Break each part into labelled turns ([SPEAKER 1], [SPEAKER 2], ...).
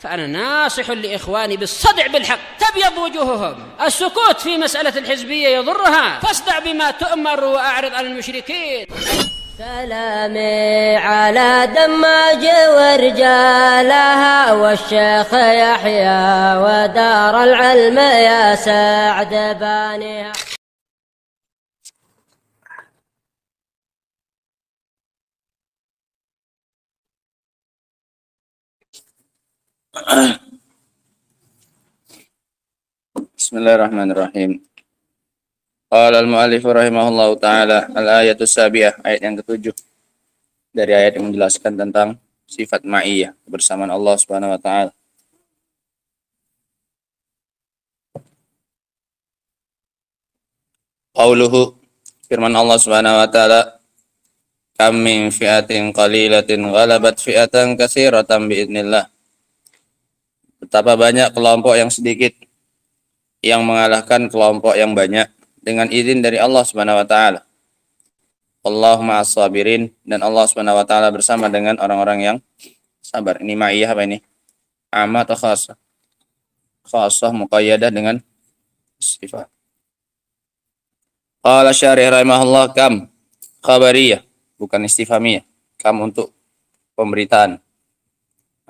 [SPEAKER 1] فأنا ناصح لإخواني بالصدع بالحق تبيض وجوههم. السكوت في مسألة الحزبية يضرها، فاصدع بما تؤمر وأعرض عن المشركين.
[SPEAKER 2] سلامي على دماج ورجالها والشيخ يحيى ودار العلم يا سعد بانيها.
[SPEAKER 3] Bismillahirrahmanirrahim. Qala al-mu'allif rahimahullahu ta'ala al-ayatus sabiah, ayat yang ketujuh dari ayat yang menjelaskan tentang sifat ma'iyah, kebersamaan Allah Subhanahu wa ta'ala. Qauluhu, firman Allah Subhanahu wa ta'ala, kam min fi'atin qalilatin ghalabat fi'atan katsiratan biidznillah. Betapa banyak kelompok yang sedikit yang mengalahkan kelompok yang banyak dengan izin dari Allah Subhanahu wa taala. Allahu ma'as sabirin, dan Allah Subhanahu wa taala bersama dengan orang-orang yang sabar. Ini ma'iyah apa ini? Amma atau khassah? Khassah muqayyadah dengan sifat. Qala syarih rahimahullah, kam khabariyah, bukan istifhamiyah. Kam untuk pemberitaan.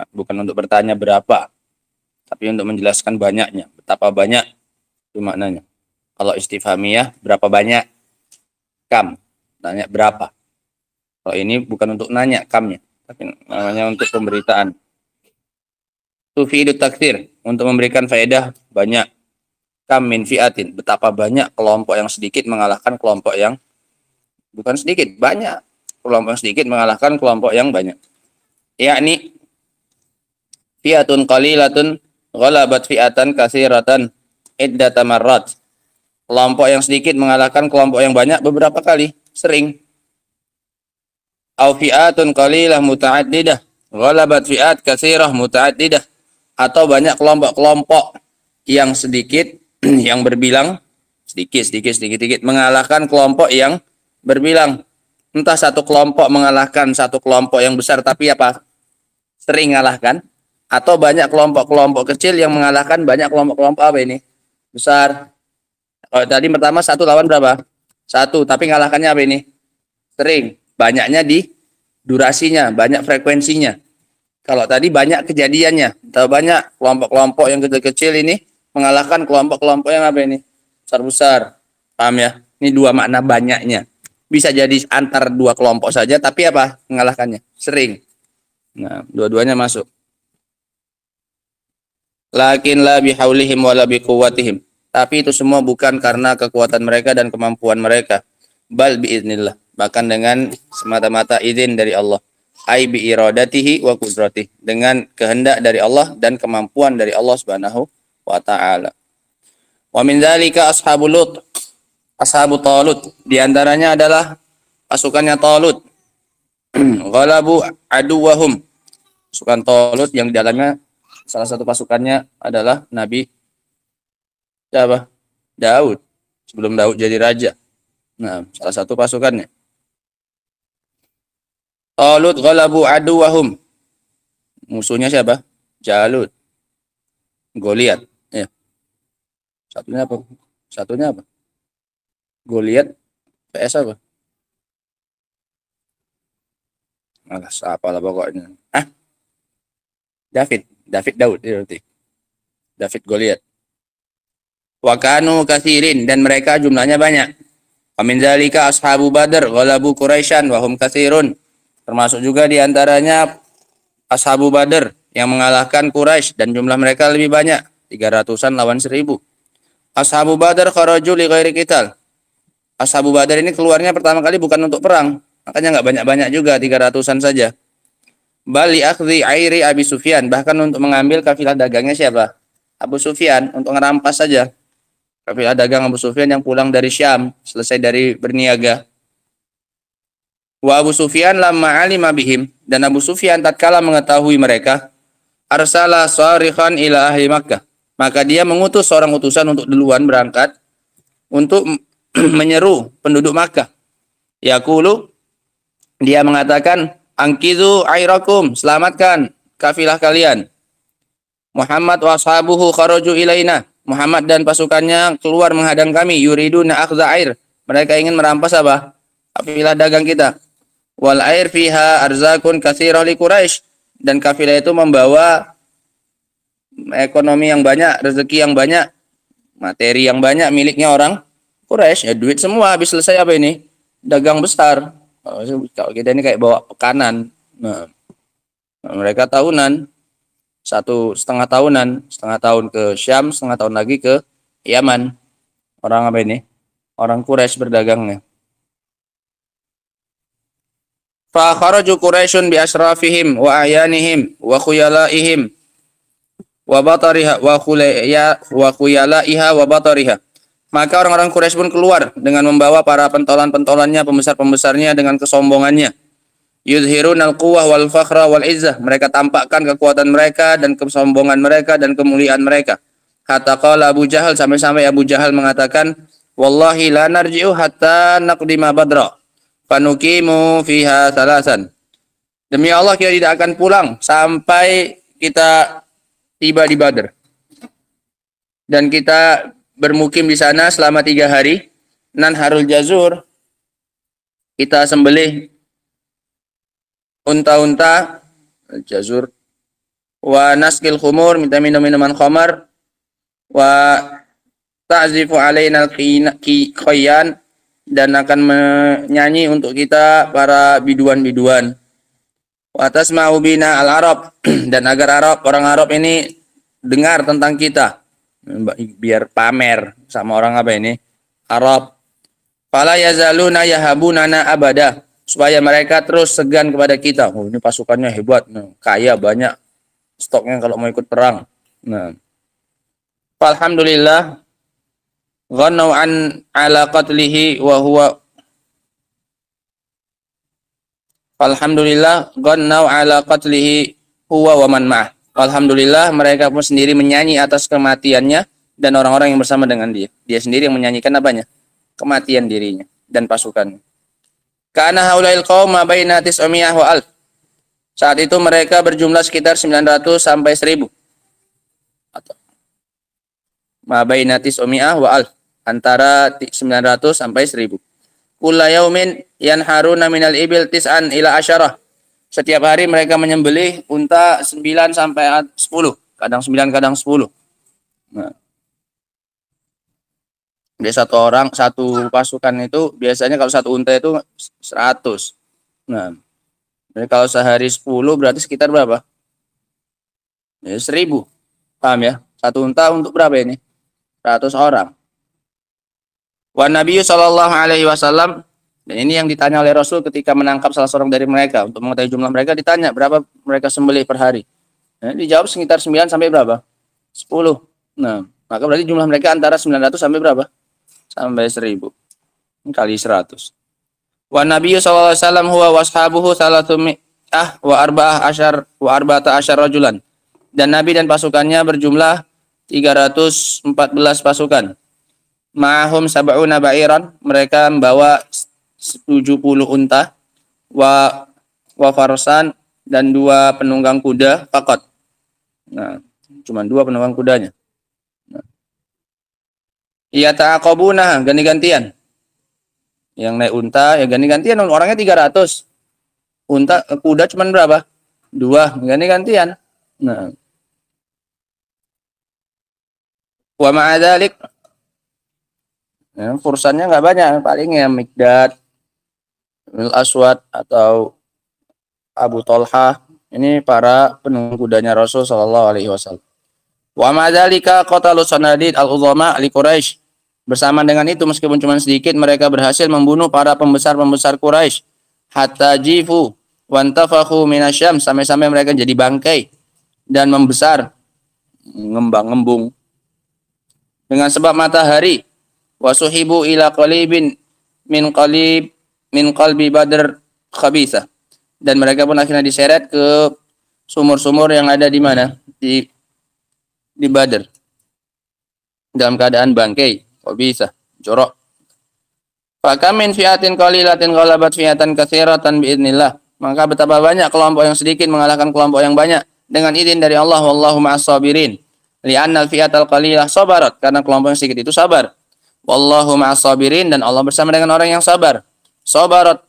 [SPEAKER 3] Bukan untuk bertanya berapa, tapi untuk menjelaskan banyaknya, betapa banyak itu maknanya. Kalau istifhamiyah, berapa banyak? Kam, nanya berapa. Kalau ini bukan untuk nanya kamnya, tapi namanya untuk pemberitaan. Tufidu taktsir, untuk memberikan faedah banyak. Kam min fi'atin, betapa banyak kelompok yang sedikit mengalahkan kelompok yang bukan sedikit, banyak. Kelompok yang sedikit mengalahkan kelompok yang banyak. Yakni fi'atun qalilatun ghalabat fi'atan katsiratan iddata marrat. Kelompok yang sedikit mengalahkan kelompok yang banyak beberapa kali, sering. Au fi'atun qalilah muta'addidah ghalabat fi'at katsirah muta'addidah. Atau banyak kelompok-kelompok yang sedikit yang berbilang sedikit mengalahkan kelompok yang berbilang. Entah satu kelompok mengalahkan satu kelompok yang besar tapi apa? Sering mengalahkan. Atau banyak kelompok-kelompok kecil yang mengalahkan banyak kelompok-kelompok apa ini? Besar. Kalau tadi pertama satu lawan berapa? Satu, tapi mengalahkannya apa ini? Sering. Banyaknya di durasinya, banyak frekuensinya. Kalau tadi banyak kejadiannya. Atau banyak kelompok-kelompok yang kecil-kecil ini mengalahkan kelompok-kelompok yang apa ini? Besar-besar. Paham ya? Ini dua makna banyaknya. Bisa jadi antar dua kelompok saja, tapi apa? Mengalahkannya. Sering. Nah, dua-duanya masuk. Lakin la bihaulihim wala biquwwatihim. Tapi itu semua bukan karena kekuatan mereka dan kemampuan mereka. Bal biiznillah. Bahkan dengan semata-mata izin dari Allah. Ai bi iradatihi wa qudratihi. Dengan kehendak dari Allah dan kemampuan dari Allah Subhanahu wa taala. Wa min dzalika ashabul Lut. Ashabu Talut. Di antaranya adalah pasukannya Talut. Ghalabu aduwahum. Pasukan Talut yang di dalamnya salah satu pasukannya adalah Nabi siapa? Daud. Sebelum Daud jadi raja. Nah, salah satu pasukannya. Talut ghalabu aduwahum. Musuhnya siapa? Jalut. Goliat. Ya. Satunya apa? Satunya apa? Goliat PS apa? Alah, siapa lah pokoknya. David Daud berarti. David Goliat. Wa kanu katsirin, dan mereka jumlahnya banyak. Wa min dzalika ashabu Badr ghalabu Quraisyan wa hum katsirun. Termasuk juga di antaranya ashabu Badr yang mengalahkan Quraisy dan jumlah mereka lebih banyak, 300-an lawan 1000. Ashabu Badr kharaju li ghairi qital. Ashabu Badr ini keluarnya pertama kali bukan untuk perang, makanya enggak banyak-banyak juga, 300-an saja. Bali akhdhi airi Abi Sufyan, bahkan untuk mengambil kafilah dagangnya siapa? Abu Sufyan, untuk ngerampas saja. Kafilah dagang Abu Sufyan yang pulang dari Syam, selesai dari berniaga. Wa Abu Sufyan lamma alima bihim, dan Abu Sufyan tatkala mengetahui mereka, arsala sarikhan ila ahli Makkah. Maka dia mengutus seorang utusan untuk duluan berangkat untuk menyeru penduduk Makkah. Yaqulu, dia mengatakan, angkizu airakum, selamatkan kafilah kalian. Muhammad wa ashabuhu kharaju ilaina. Muhammad dan pasukannya keluar menghadang kami. Yuriduna akhdha air. Mereka ingin merampas apa? Kafilah dagang kita. Wal air fiha arzakun katsirah li Quraisy. Dan kafilah itu membawa ekonomi yang banyak, rezeki yang banyak, materi yang banyak miliknya orang Quraisy. Ya duit semua habis selesai apa ini? Dagang besar. Kalau kita ini kayak bawa pekanan. Nah, mereka tahunan, 1,5 tahunan, setengah tahun ke Syam, setengah tahun lagi ke Yaman. Orang apa ini? Orang Quraisy berdagangnya. Fa kharaju Quraisyun bi asrafihim wa ayanihim wa khuyalaihim wa batariha wa khuyalaiha wa batariha. Maka orang-orang Quraisy pun keluar dengan membawa para pentolan-pentolannya, pembesar-pembesarnya dengan kesombongannya. Yudhirunal quwwah wal fakhra wal izzah. Mereka tampakkan kekuatan mereka dan kesombongan mereka dan kemuliaan mereka. Hatta qala Abu Jahal, sampai-sampai Abu Jahal mengatakan, "Wallahi la narji'u hatta naqdima Badra. Fanuqimu fiha salasan." Demi Allah kita tidak akan pulang sampai kita tiba di Badr. Dan kita bermukim di sana selama 3 hari. Nanharul jazur. Kita sembelih unta-unta, jazur, wa naskil khumur, minta minum-minuman khamar, wa ta'zifu alaina al-khayyan, dan akan menyanyi untuk kita para biduan-biduan. Wa tasma'u bina al-Arab, dan agar orang Arab ini dengar tentang kita, biar pamer sama orang apa ini? Arab. Fala yazaluna yahabunana abada, supaya mereka terus segan kepada kita. Oh, ini pasukannya hebat, kaya, banyak stoknya kalau mau ikut perang. Nah, alhamdulillah, ghannau an ala qatlihi wa huwa. Alhamdulillah, ghannau ala qatlihi huwa wa man ma'ah. Alhamdulillah, mereka pun sendiri menyanyi atas kematiannya dan orang-orang yang bersama dengan dia. Dia sendiri yang menyanyikan apanya? Kematian dirinya dan pasukannya. Kana haulail qaum ma baina 900 wa 1000. Saat itu mereka berjumlah sekitar 900 sampai 1000. Atau ma baina 900 wa 1000, antara 900 sampai 1000. Kullu yaumin yanharuna minal ibil 9 ila 10. Setiap hari mereka menyembelih unta 9 sampai 10, kadang 9 kadang 10. Nah, jadi satu pasukan itu biasanya kalau satu unta itu 100. Nah, jadi kalau sehari 10 berarti sekitar berapa? Ya, 1000. Paham ya? Satu unta untuk berapa ini? 100 orang. Wa Nabi sallallahu alaihi wasallam, dan ini yang ditanya oleh Rasul ketika menangkap salah seorang dari mereka untuk mengetahui jumlah mereka, ditanya berapa mereka sembelih per hari. Nah, dijawab sekitar 9 sampai berapa? 10. Nah, maka berarti jumlah mereka antara 900 sampai berapa? Sampai 1000 kali 100. Wa Nabi sallallahu alaihi wasallam huwa washabuhu 300 wa 14 rajulan. Dan Nabi dan pasukannya berjumlah 314 pasukan. Ma'hum sab'una ba'iran, mereka membawa 70 unta, wa farsan, dan 2 penunggang kuda faqat. Nah, cuma 2 penunggang kudanya. Iya ta'aqabuna, ganti-gantian. Yang naik unta ya ganti-gantian, orangnya 300. Unta kuda cuma berapa? 2, ganti-gantian. Nah. Wa ma'adzalik, ya, fursannya nggak banyak, paling ya Mikdad, Al-Aswad atau Abu Tolhah. Ini para penunggang kudanya Rasul sallallahu alaihi wasallam. Wa ma'adzalika qatalu sanadid al-uzama li Quraisy. Bersama dengan itu, meskipun cuma sedikit, mereka berhasil membunuh para pembesar-pembesar Quraisy. Hatta jifu wantafakhu minasyam, sampai-sampai mereka jadi bangkai dan membesar, ngembang-ngembung dengan sebab matahari. Wasuhibu ila qalibin min qalbi Badr khabisa. Dan mereka pun akhirnya diseret ke sumur-sumur yang ada di mana? Di Badr. Dalam keadaan bangkai. Kok bisa? Jorok. Fakamin fiatin qalilatin ghalabat fiatan katsiratan biidznillah. Maka betapa banyak kelompok yang sedikit mengalahkan kelompok yang banyak dengan izin dari Allah, wallahu ma'as sabirin. Li'anna al-fi'atal qalilah sabarat, karena kelompok yang sedikit itu sabar. Wallahu ma'as sabirin, dan Allah bersama dengan orang yang sabar. Sabarat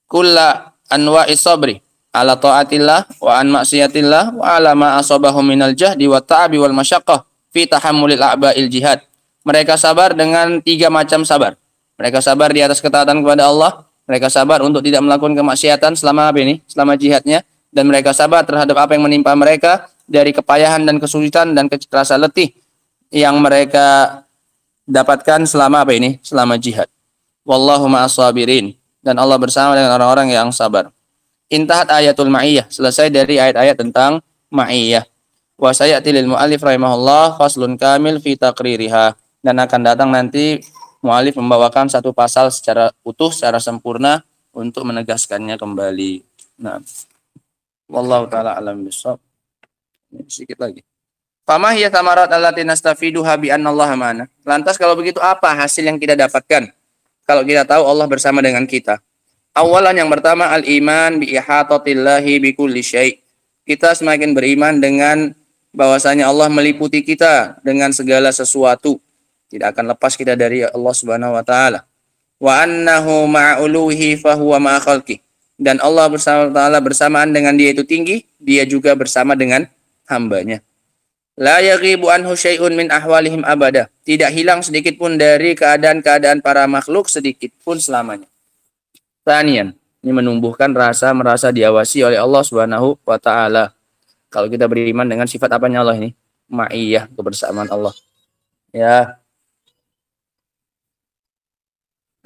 [SPEAKER 3] kulla anwa'is sabri ala ta'atillah wa an maksiatillah wa ala ma asabahum minal jahdi wa ta'abi wal masyaqqah fi tahammulil a'ba'il jihad. Mereka sabar dengan 3 macam sabar. Mereka sabar di atas ketaatan kepada Allah, mereka sabar untuk tidak melakukan kemaksiatan selama selama jihadnya, dan mereka sabar terhadap apa yang menimpa mereka dari kepayahan dan kesulitan dan rasa letih yang mereka dapatkan selama selama jihad. Wallahu ma'as sabirin, dan Allah bersama dengan orang-orang yang sabar. Intahat ayatul ma'iyah, selesai dari ayat-ayat tentang ma'iyah. Wa sayati lil mu'allif rahimahullah faslun kamil fi taqririha, dan akan datang nanti mu'allif membawakan satu pasal secara utuh, secara sempurna untuk menegaskannya kembali. Nah, wallahu taala alam bissawab. Sedikit lagi. Fama hiya thamarat allati nastafiduha bi anna Allah ma'ana. Lantas kalau begitu apa hasil yang kita dapatkan kalau kita tahu Allah bersama dengan kita? Awalan, yang pertama, al-iman bi ihatatillahi bi kulli syai'. Kita semakin beriman dengan bahwasanya Allah meliputi kita dengan segala sesuatu. Tidak akan lepas kita dari Allah Subhanahu wa taala. Wa annahu ma'uluhi fa huwa ma'a khalqi. Dan Allah bersamaan dengan dia itu tinggi, dia juga bersama dengan hambanya. La yaghibu anhu syai'un min ahwalihim abada. Tidak hilang sedikit pun dari keadaan-keadaan para makhluk sedikit pun selamanya. Tsaniyan, ini menumbuhkan rasa merasa diawasi oleh Allah Subhanahu wa taala. Kalau kita beriman dengan sifat apanya Allah ini? Ma'iyah, kebersamaan Allah. Ya.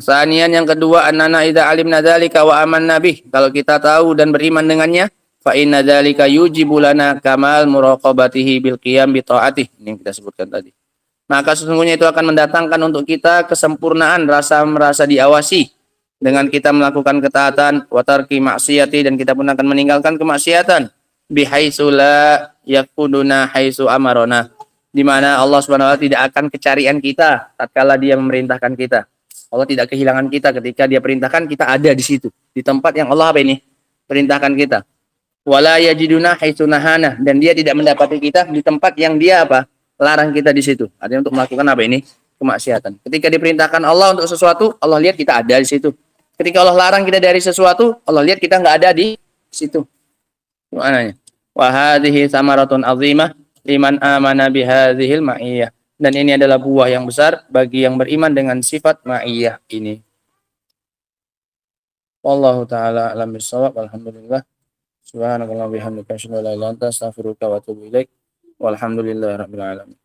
[SPEAKER 3] Tsaniyan, yang kedua, annana idza alimna dzalika wa amanna bih. Kalau kita tahu dan beriman dengannya, fa inna dzalika yujibu lana kamal muraqabatihi bil qiyam bi taatih. Ini yang kita sebutkan tadi. Maka sesungguhnya itu akan mendatangkan untuk kita kesempurnaan rasa merasa diawasi dengan kita melakukan ketaatan, wa tarki maksiati, dan kita pun akan meninggalkan kemaksiatan, bihaitsu la yakuduna haitsu amarona, di mana Allah Subhanahu wa taala tidak akan kecarian kita tatkala dia memerintahkan kita. Allah tidak kehilangan kita ketika dia perintahkan, kita ada di situ, di tempat yang Allah perintahkan kita. Wala yajiduna haitsu nahana, dan dia tidak mendapati kita di tempat yang dia larang kita di situ. Artinya untuk melakukan kemaksiatan. Ketika diperintahkan Allah untuk sesuatu, Allah lihat kita ada di situ. Ketika Allah larang kita dari sesuatu, Allah lihat kita nggak ada di situ. Maknanya. Wa hadhihi samaratun azimah liman amana bihadhil ma'iyah. Dan ini adalah buah yang besar bagi yang beriman dengan sifat ma'iyah ini. Wallahu taala alam bissawab. Alhamdulillah. Subhanallahi wa bihamdihi, asyhadu an la ilaha illa anta, astaghfiruka wa atubu ilaik. Walhamdulillahirabbil alamin.